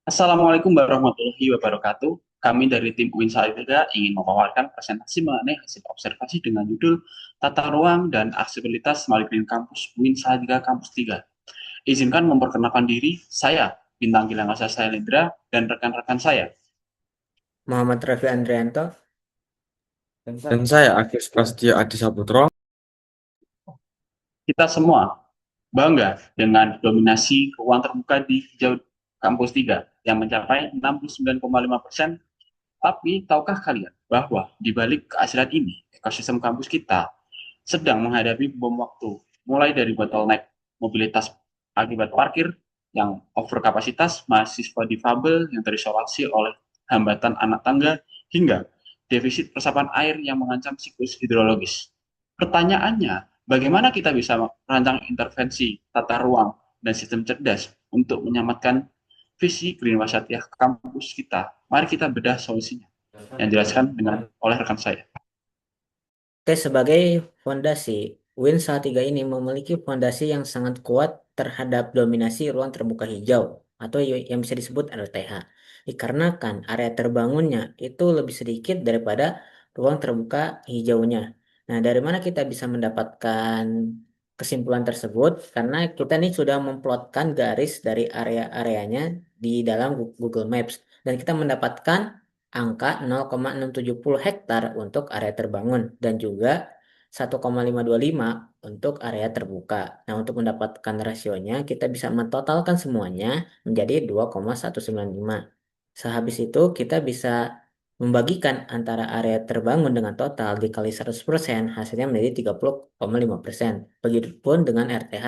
Assalamualaikum warahmatullahi wabarakatuh. Kami dari tim UIN Salatiga ingin memaparkan presentasi mengenai hasil observasi dengan judul Tata Ruang dan Aksesibilitas Malignin Kampus UIN Salatiga Kampus 3. Izinkan memperkenalkan diri, saya Bintang Gilang Asa Sailendra dan rekan-rekan saya. Muhammad Raffi Andrianto. Dan saya Agis Prasetyo Adi Saputro. Kita semua bangga dengan dominasi ruang terbuka di hijau kampus 3 yang mencapai 69,5%. Tapi tahukah kalian bahwa di balik keaslian ini, ekosistem kampus kita sedang menghadapi bom waktu, mulai dari bottleneck mobilitas akibat parkir yang overkapasitas, mahasiswa difabel yang terisolasi oleh hambatan anak tangga, hingga defisit resapan air yang mengancam siklus hidrologis. Pertanyaannya, bagaimana kita bisa merancang intervensi tata ruang dan sistem cerdas untuk menyelamatkan visi Green Wasatiyah kampus kita? Mari kita bedah solusinya yang dijelaskan dengan oleh rekan saya. Oke, sebagai fondasi, Win Salatiga ini memiliki fondasi yang sangat kuat terhadap dominasi ruang terbuka hijau atau yang bisa disebut RTH. Dikarenakan area terbangunnya itu lebih sedikit daripada ruang terbuka hijaunya. Nah, dari mana kita bisa mendapatkan kesimpulan tersebut? Karena kita ini sudah memplotkan garis dari area-areanya di dalam Google Maps dan kita mendapatkan angka 0,670 hektar untuk area terbangun dan juga 1,525 untuk area terbuka. Nah, untuk mendapatkan rasionya, kita bisa mentotalkan semuanya menjadi 2,195. Sehabis itu, kita bisa membagikan antara area terbangun dengan total dikali 100%, hasilnya menjadi 30,5%. Begitupun dengan RTH,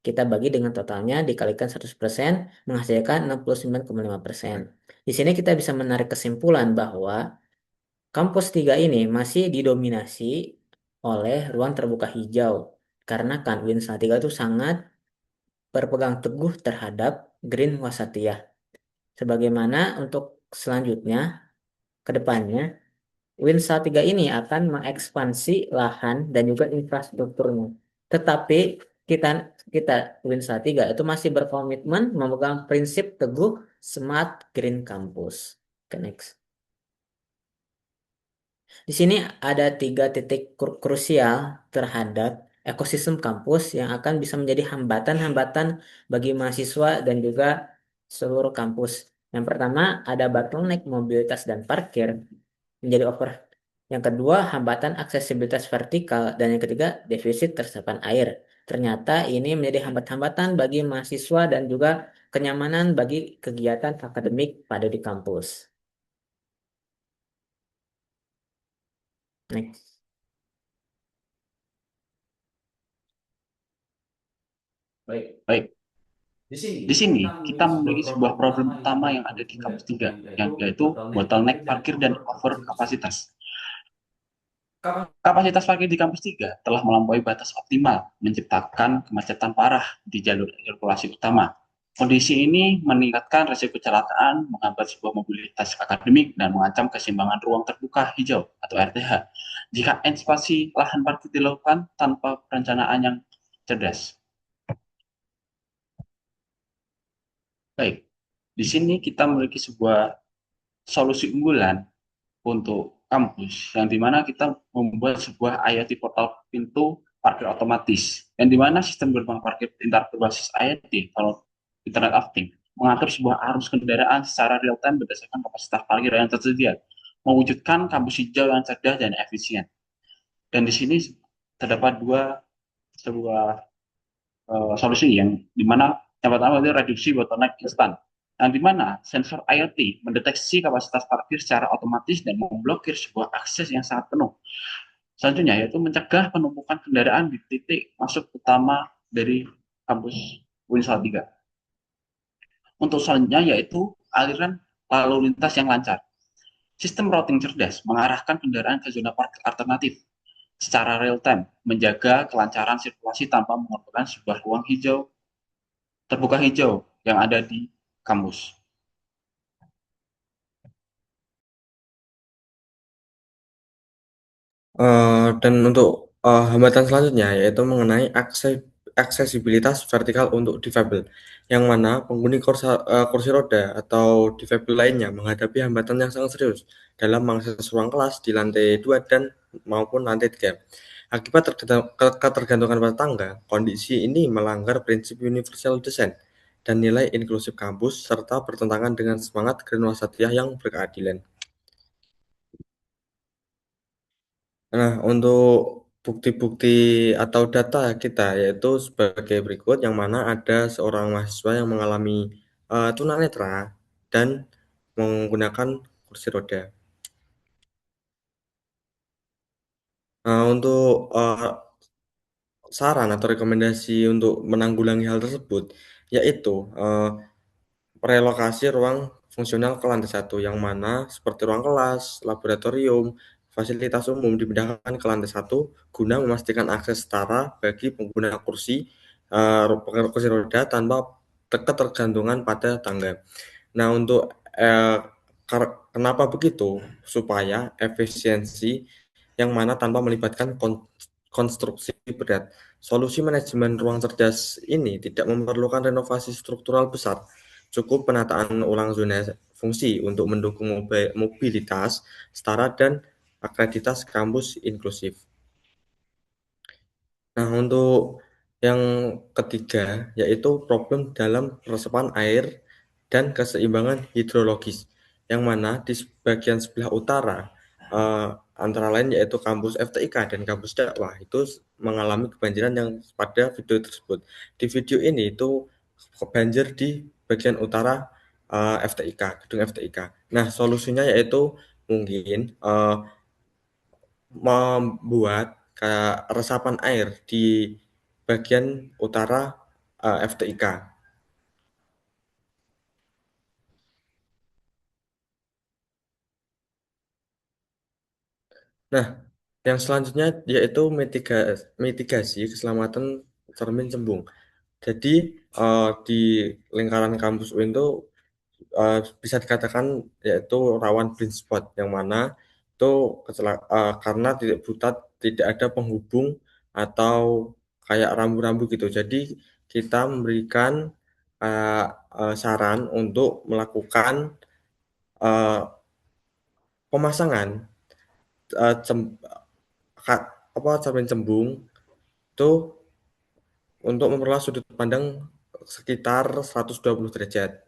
kita bagi dengan totalnya dikalikan 100%, menghasilkan 69,5%. Di sini kita bisa menarik kesimpulan bahwa kampus 3 ini masih didominasi oleh ruang terbuka hijau. Karena kan Win Salatiga itu sangat berpegang teguh terhadap Green Wasatiyah. Sebagaimana untuk selanjutnya, ke depannya, Win Salatiga ini akan mengekspansi lahan dan juga infrastrukturnya. Tetapi kita kita Win Salatiga itu masih berkomitmen memegang prinsip teguh Smart Green Campus. Oke, next. Di sini ada tiga titik krusial terhadap ekosistem kampus yang akan bisa menjadi hambatan-hambatan bagi mahasiswa dan juga seluruh kampus. Yang pertama ada bottleneck mobilitas dan parkir menjadi over. Yang kedua hambatan aksesibilitas vertikal dan yang ketiga defisit resapan air. Ternyata ini menjadi hambatan-hambatan bagi mahasiswa dan juga kenyamanan bagi kegiatan akademik pada di kampus. Next. Baik, di sini kita memiliki sebuah problem utama yang ada di kampus 3, yang yaitu bottleneck parkir dan overkapasitas. Kapasitas parkir di kampus 3 telah melampaui batas optimal, menciptakan kemacetan parah di jalur sirkulasi utama. Kondisi ini meningkatkan resiko kecelakaan, menghambat sebuah mobilitas akademik, dan mengancam keseimbangan ruang terbuka hijau atau RTH. Jika ekspansi lahan parkir dilakukan tanpa perencanaan yang cerdas. Baik, di sini kita memiliki sebuah solusi unggulan untuk kampus, yang dimana kita membuat sebuah IoT portal pintu parkir otomatis, yang dimana sistem gerbang parkir pintar berbasis IoT atau Internet of Things mengatur sebuah arus kendaraan secara real time berdasarkan kapasitas parkir yang tersedia, mewujudkan kampus hijau yang cerdas dan efisien. Dan di sini terdapat sebuah solusi yang dimana yang pertama itu reduksi bottleneck instan, yang dimana sensor IoT mendeteksi kapasitas parkir secara otomatis dan memblokir sebuah akses yang sangat penuh. Selanjutnya yaitu mencegah penumpukan kendaraan di titik masuk utama dari kampus Unisal 3. Untuk selanjutnya yaitu aliran lalu lintas yang lancar. Sistem routing cerdas mengarahkan kendaraan ke zona parkir alternatif secara real time, menjaga kelancaran sirkulasi tanpa mengorbankan sebuah ruang hijau terbuka hijau yang ada di kampus. Dan untuk hambatan selanjutnya yaitu mengenai aksesibilitas vertikal untuk difabel, yang mana penghuni kursi roda atau difabel lainnya menghadapi hambatan yang sangat serius dalam mengakses ruang kelas di lantai 2 dan maupun lantai 3. Akibat ketergantungan pada tangga, kondisi ini melanggar prinsip universal design dan nilai inklusif kampus serta bertentangan dengan semangat Grenwa Satya yang berkeadilan. Nah, untuk bukti-bukti atau data kita yaitu sebagai berikut, yang mana ada seorang mahasiswa yang mengalami tunanetra dan menggunakan kursi roda. Nah, untuk saran atau rekomendasi untuk menanggulangi hal tersebut, yaitu relokasi ruang fungsional ke lantai satu, yang mana seperti ruang kelas, laboratorium, fasilitas umum dipindahkan ke lantai satu guna memastikan akses setara bagi pengguna kursi roda tanpa ketergantungan pada tangga. Nah, untuk kenapa begitu? Supaya efisiensi, yang mana tanpa melibatkan konstruksi berat. Solusi manajemen ruang cerdas ini tidak memerlukan renovasi struktural besar, cukup penataan ulang zona fungsi untuk mendukung mobilitas setara dan akreditas kampus inklusif. Nah, untuk yang ketiga, yaitu problem dalam resepan air dan keseimbangan hidrologis, yang mana di bagian sebelah utara, antara lain yaitu kampus FTIK dan kampus dakwah, itu mengalami kebanjiran yang pada video tersebut. Di video ini itu banjir di bagian utara FTIK, gedung FTIK. Nah, solusinya yaitu mungkin membuat resapan air di bagian utara FTIK. Nah, yang selanjutnya yaitu mitigasi keselamatan cermin cembung. Jadi di lingkaran kampus UIN itu bisa dikatakan yaitu rawan blind spot, yang mana itu karena tidak ada penghubung atau kayak rambu-rambu gitu. Jadi kita memberikan uh, saran untuk melakukan uh, pemasangan uh, cem, cermin cembung itu untuk memperluas sudut pandang sekitar 120 derajat.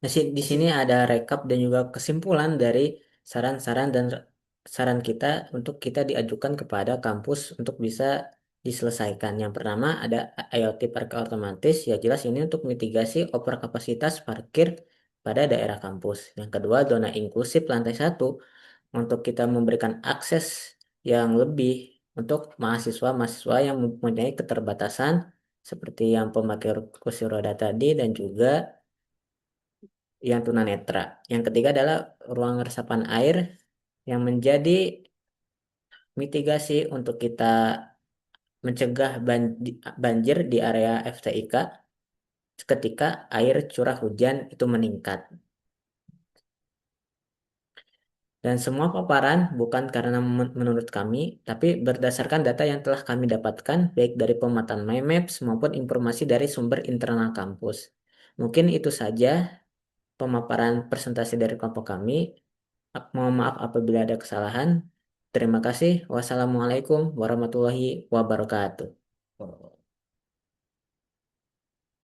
Nah, di sini ada rekap dan juga kesimpulan dari saran-saran dan saran kita untuk kita diajukan kepada kampus untuk bisa diselesaikan. Yang pertama ada IoT parkir otomatis, ya jelas ini untuk mitigasi over kapasitas parkir pada daerah kampus. Yang kedua, zona inklusif lantai satu untuk kita memberikan akses yang lebih untuk mahasiswa-mahasiswa yang mempunyai keterbatasan seperti yang pemakai kursi roda tadi dan juga yang tunanetra. Yang ketiga adalah ruang resapan air yang menjadi mitigasi untuk kita mencegah banjir di area FTIK ketika air curah hujan itu meningkat. Dan semua paparan bukan karena menurut kami, tapi berdasarkan data yang telah kami dapatkan baik dari pemetaan MyMaps maupun informasi dari sumber internal kampus. Mungkin itu saja pemaparan presentasi dari kelompok kami. Mohon maaf apabila ada kesalahan. Terima kasih. Wassalamualaikum warahmatullahi wabarakatuh.